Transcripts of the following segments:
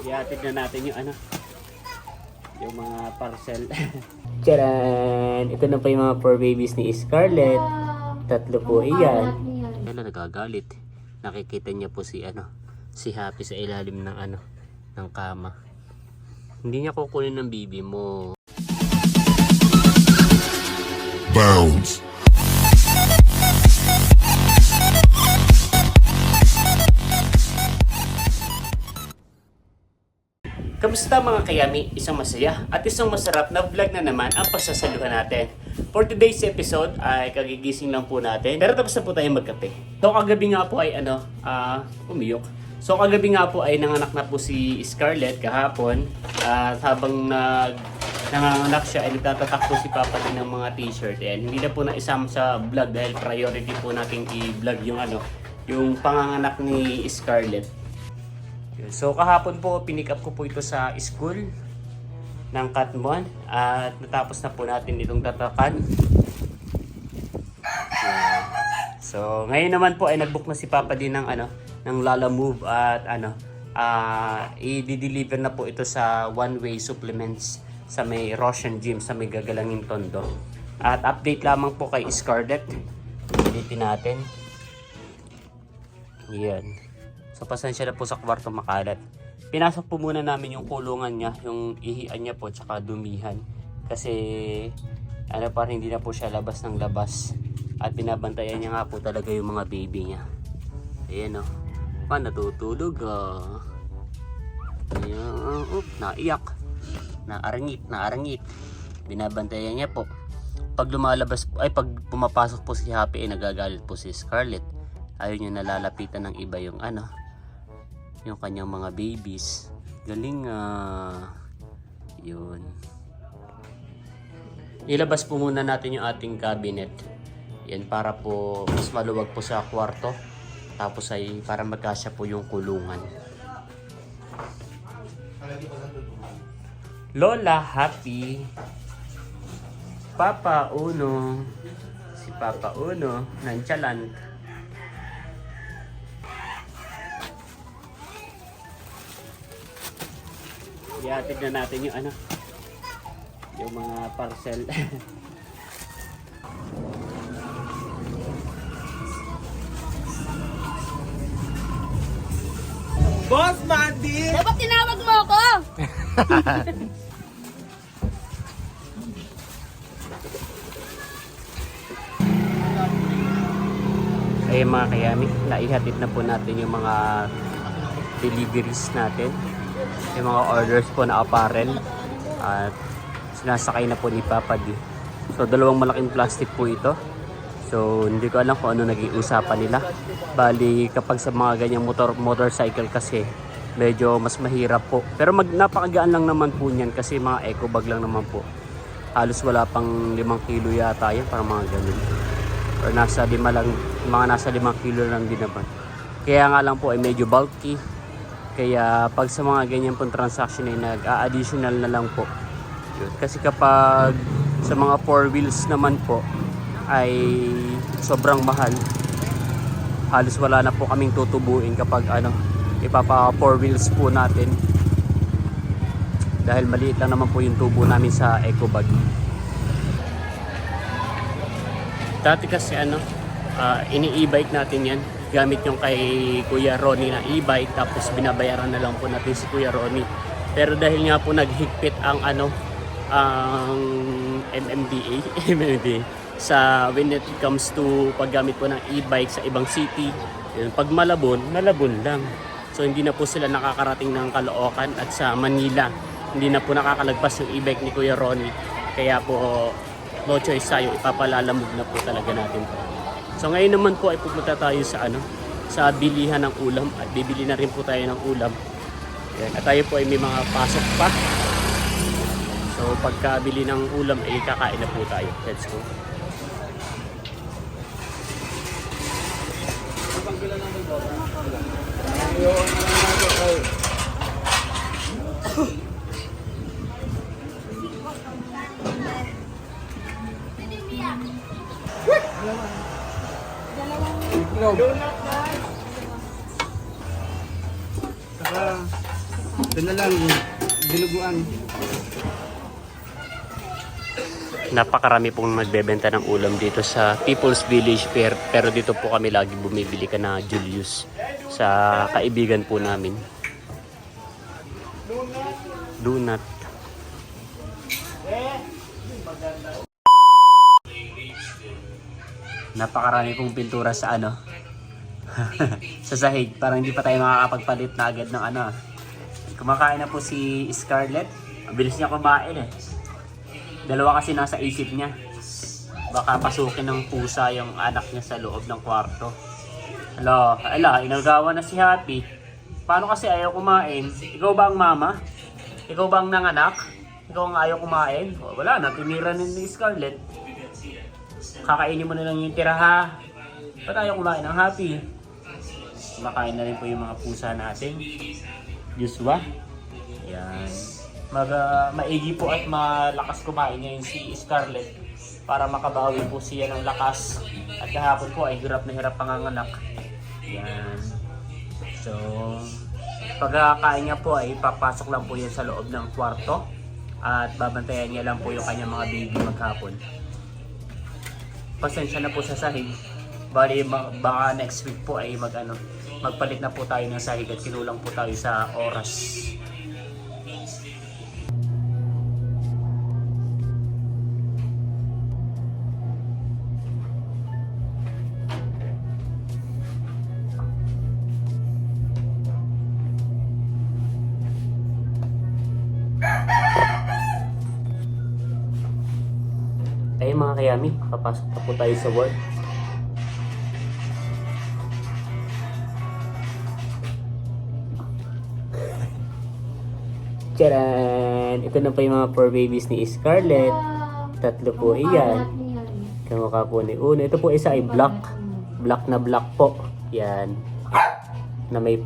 Ihatid na natin yung ano, yung mga parcel. Tcharan! Ito na po yung mga 4 babies ni Scarlett. Tatlo po iyan. Kailan nagagalit? Nakikita niya po si ano, si Happy sa ilalim ng ano, ng kama. Hindi niya kukunin ng bibi mo. Bounce. Kamusta mga kayami? Isang masaya at isang masarap na vlog na naman ang pagsasaluhan natin. For today's episode ay kagigising lang po natin. Pero tapos na po tayo magkape. So kagabi nga po ay umiyok. So kagabi nga po ay nanganak na po si Scarlett kahapon. At habang nanganganak siya ay nagtatatak po si Papa din ng mga t-shirt. Ayan, hindi na po na isama sa vlog dahil priority po nating i-vlog yung panganganak ni Scarlett. So kahapon po pinick up ko po ito sa school ng Katmon at natapos na po natin itong tatakan. So ngayon naman po ay nag-book na si Papa din ng ng Lalamove at i-deliver na po ito sa one-way supplements sa may Roshan Gym sa may Gagalangin Tondo. At update lamang po kay Scarlett. Ulitin natin. Yan. So pasensya na po sa kwarto makalat. Pinasok po muna namin yung kulungan niya, yung ihian niya po tsaka dumihan. Kasi parang hindi na po siya labas ng labas. At binabantayan niya nga po talaga yung mga baby niya. Ayan o. Natutulog Ayan. Naiyak. Naarangit. Binabantayan niya po. Pag lumalabas po, pag pumapasok po si Happy ay nagagalit po si Scarlett. Ayaw niya nalalapitan ng iba yung yung kanyang mga babies. Galing yun. Ilabas po muna natin yung ating cabinet. Yan para po mas maluwag po sa kwarto. Tapos ay para magkasya po yung kulungan. Lola Happy. Papa Uno. Si Papa Uno nonchalant. Ihatid na natin yung yung mga parcel. Boss Mandy! Dapat tinawag mo ako! Ayun mga kayami, naihatid na po natin yung mga deliveries natin. Yung mga orders po na apparel at sinasakay na po ni Papa D. So dalawang malaking plastic po ito. So hindi ko alam kung ano naging usapan nila. Bali kapag sa mga ganyang motorcycle kasi medyo mas mahirap po. Pero napakagaan lang naman po niyan kasi mga eco bag lang naman po. Halos wala pang 5 kilo yata yan, parang mga ganun. Or nasa 5 lang, mga nasa 5 kilo lang din naman. Kaya nga lang po ay medyo bulky. Kaya pag sa mga ganyan pong transaction ay nag-a-additional na lang po. Yun. Kasi kapag sa mga 4 wheels naman po ay sobrang mahal. Halos wala na po kaming tutubuin kapag ipapa 4 wheels po natin. Dahil maliit lang naman po yung tubo namin sa eco bag. Dati kasi ini-e-bike natin yan. Gamit yung kay Kuya Ronnie na e-bike tapos binabayaran na lang po natin si Kuya Ronnie. Pero dahil nga po naghigpit ang ang MMDA sa when it comes to paggamit po ng e-bike sa ibang city, yun, pag Malabon lang. So hindi na po sila nakakarating ng Caloocan at sa Manila. Hindi na po nakakalagpas yung e-bike ni Kuya Ronnie. Kaya po no choice tayo, ipapalalamog na po talaga natin po. So ngayon naman po ay pupunta tayo sa bilihan ng ulam at bibili na rin po tayo ng ulam. Yan. At tayo po ay may mga pasok pa. So pagkabili ng ulam ay kakain na po tayo. Let's go. Donut na. Saka Ito na lang, diluguan. Napakarami pong nagbebenta ng ulam dito sa People's Village Fair. Pero dito po kami lagi bumibili ka na Julius sa kaibigan po namin. Donut. Napakarami pong pintura sa ano sa sahig. Parang hindi pa tayo makakapagpalit na agad ng ano. Kumakain na po si Scarlett. Ang bilis niya kumain eh. Dalawa kasi nasa isip niya. Baka pasukin ng pusa yung anak niya sa loob ng kwarto. Ala, inagawa na si Happy. Paano kasi ayaw kumain? Ikaw ba ang mama? Ikaw ba ang nanganak? Ikaw ang ayaw kumain? Wala na, tinira ni Scarlett. Kakainin mo na lang yung tira ha. Ba't ayaw kumain ng Happy? Kumakain na rin po yung mga pusa natin. Joshua. Yan. Maigi po at malakas kumain ngayon si Scarlett para makabawi po siya ng lakas. At kahapon po ay hirap na hirap panganganak. Yan. So, pagkakain niya po ay papasok lang po yan sa loob ng kwarto at babantayan niya lang po yung kanyang mga baby maghapon. Pasensya na po sa sahig. Bali, baka next week po ay magpalit na po tayo ng sahig at kinulang po tayo sa oras. Ayun mga kayami, papasok na po tayo sa work. Tcharan! Ito na po yung mga poor babies ni Scarlett. Tatlo po iyan. Kamukha po ni Uno. Ito po isa ay black. Black na black po. Yan. Na may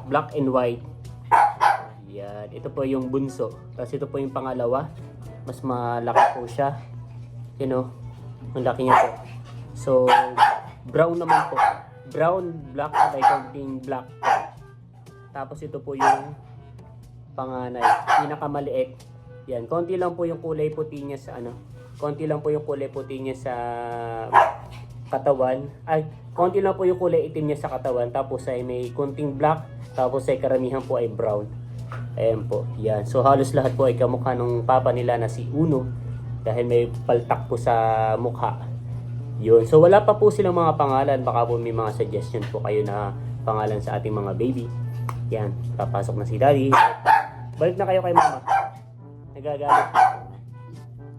black and white. Yan. Ito po yung bunso. Tapos ito po yung pangalawa. Mas malaki po siya. You know, ang laki niya po. So, brown naman po. Brown, black, at may konting black. Tapos ito po yung panganay. Pinakamaliit. Yan, konti lang po yung kulay puti niya sa konti lang po yung kulay puti niya sa katawan. Ay, konti lang po yung kulay itim niya sa katawan. Tapos ay may konting black. Tapos ay karamihan po ay brown. Ayan po. Yan. So, halos lahat po ay kamukha nung papa nila na si Uno. Dahil may paltak po sa mukha. Yun. So wala pa po silang mga pangalan. Baka po may mga suggestion po kayo na pangalan sa ating mga baby. Yan. Papasok na si daddy. Balik na kayo kay mama. Nagagalit.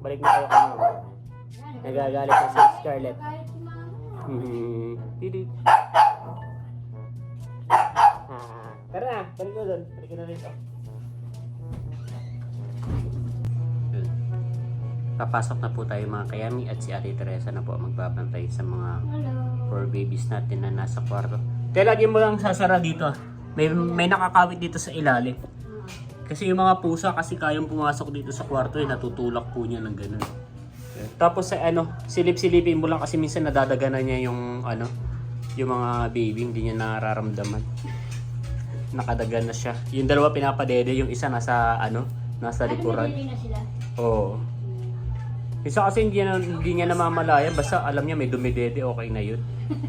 Balik na kayo kay mama. Nagagalit na si Scarlett. Didi. Tara na. Balik na doon. Balik na rito. Papasok na po tayo mga kayami at si Ate Teresa na po magbabantay sa mga poor babies natin na nasa kwarto. Kaya lagi mo lang sasara dito. May nakakawit dito sa ilalim. Kasi yung mga pusa kasi kayang pumasok dito sa kwarto natutulak po niya ng ganun. Tapos sa silip-silipin mo lang kasi minsan nadadaganan niya yung yung mga baby, hindi niya nararamdaman. Nakadagan na siya. Yung dalawa pinapadede, yung isa nasa likuran. Oo. Isa kasi hindi niya namamalaya, basta alam niya may dumidede, okay na yun.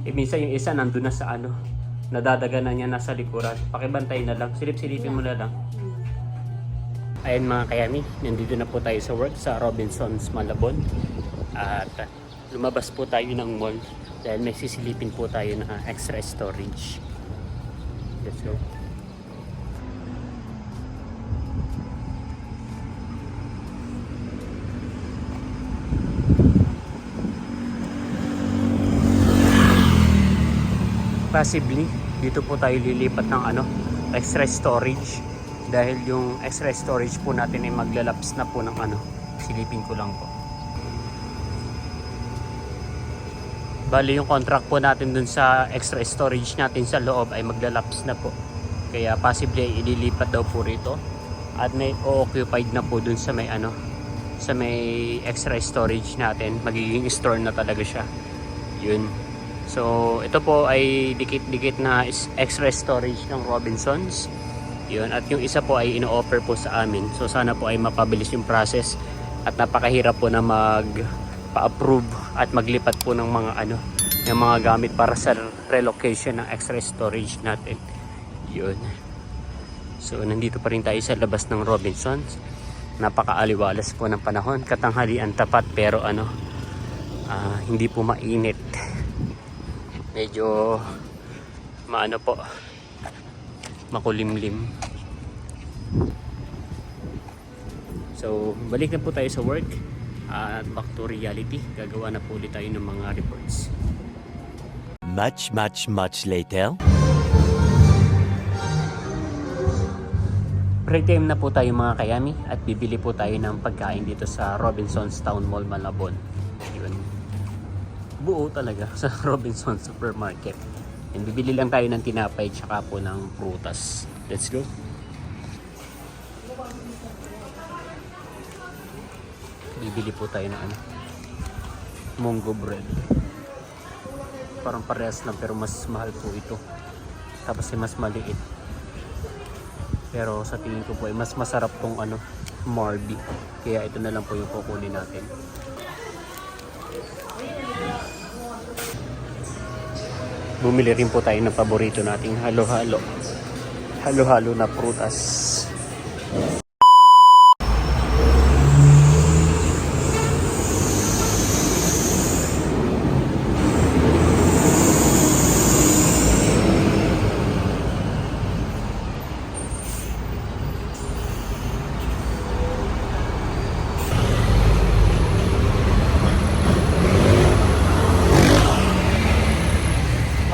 Minsan yung isa nandun na sa nadadaga na niya nasa likuran. Pakibantay na lang, silip-silipin mo na lang. Ayan mga kayami, nandito na po tayo sa work sa Robinsons Malabon. At lumabas po tayo ng mall dahil may sisilipin po tayo na extra storage. Let's go. Possibly, dito po tayo lilipat ng extra storage dahil yung extra storage po natin ay maglalaps na po ng silipin ko lang po. Bali yung contract po natin dun sa extra storage natin sa loob ay maglalaps na po. Kaya possibly ay ililipat daw po rito at may occupied na po dun sa may sa may extra storage natin. Magiging store na talaga siya. Yun. So, ito po ay dikit-dikit na extra storage ng Robinsons. Yun. At yung isa po ay ino-offer po sa amin. So sana po ay mapabilis yung process. At napakahirap po na magpa-approve at maglipat po ng mga ng mga gamit para sa relocation ng extra storage natin. Yun. So nandito pa rin tayo sa labas ng Robinsons. Napakaaliwalas po ng panahon. Katanghalian tapat pero hindi po mainit. Medyo po, makulimlim. So balik na po tayo sa work at back to reality. Gagawa na po ulit tayo ng mga reports. Much later. Break time na po tayo mga kayami at bibili po tayo ng pagkain dito sa Robinsons Town Mall, Malabon. Yun. Buo talaga sa Robinsons Supermarket. And bibili lang tayo ng tinapay tsaka po ng prutas. Let's go. Bibili po tayo ng munggo bread. Parang parehas lang pero mas mahal po ito. Tapos mas maliit. Pero sa tingin ko po ay mas masarap tong Marby. Kaya ito na lang po yung kukunin natin. Bumili rin po tayo ng paborito nating halo-halo. Halo-halo na prutas.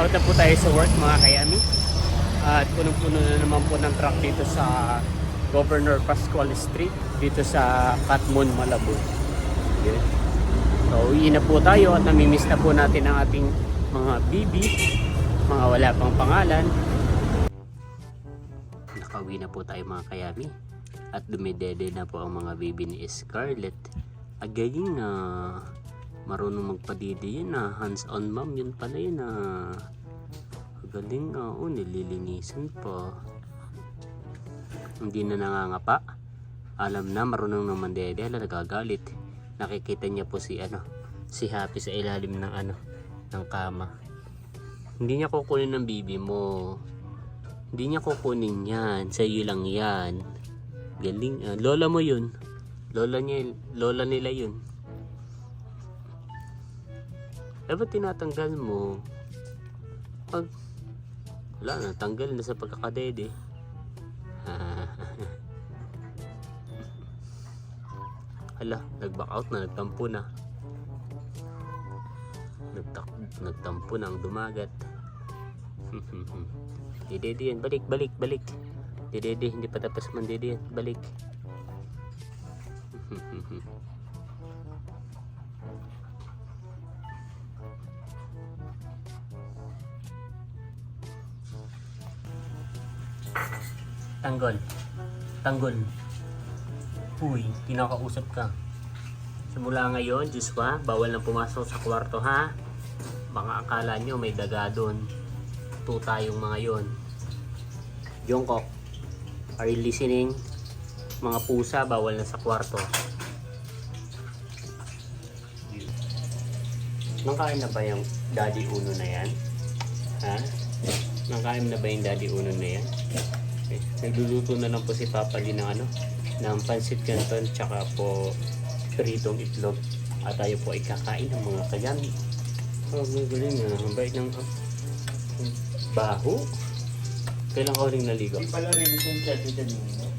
Out na po tayo sa work mga kayami. At punong-puno na naman po ng truck dito sa Governor Pascual Street dito sa Katmon, Malabon. Okay. So uwi na po tayo at namimiss na po natin ang ating mga bibi, mga wala pang pangalan. Nakauwi na po tayo mga kayami at dumidede na po ang mga bibi ni Scarlett. Agaling marunong magpadidi yun hands on mom yun pala yun galing nililinisan pa, hindi na nangangapa, alam na marunong naman dede, nagagalit, nakikita niya po si Happy sa ilalim ng ng kama, hindi niya kukunin ng bibi mo, hindi niya kukunin yan, sa iyo lang yan, galing, lola mo yun, lola nila yun. Ba't tinatanggal mo? Wala na, tanggal na sa pagkakadede. Hala, nag-back out na, nagtampo na. Nagtampo na ang dumagat. Dede yan, balik. Dede, hindi pa tapos man dede yan, balik. Tanggol. Uy, kinakausap ka. Simula ngayon, Joshua, bawal nang pumasok sa kwarto ha. Baka akala nyo may daga doon. Ito tayong mga yon. Jungkook, are you listening? Mga pusa, bawal na sa kwarto. Nangkain na ba yung Daddy Uno na yan? Ha? Nangkain na ba yung Daddy Uno na yan? Okay. Nagluluto na lang po si Papa din ng pancit canton tsaka po pritong itlog. At tayo po ay kakain ng mga kayami. Oh, magaling na. Ang bait ng baho. Kailan ka uling naligo? Di pala rin kung chat ito ninyo.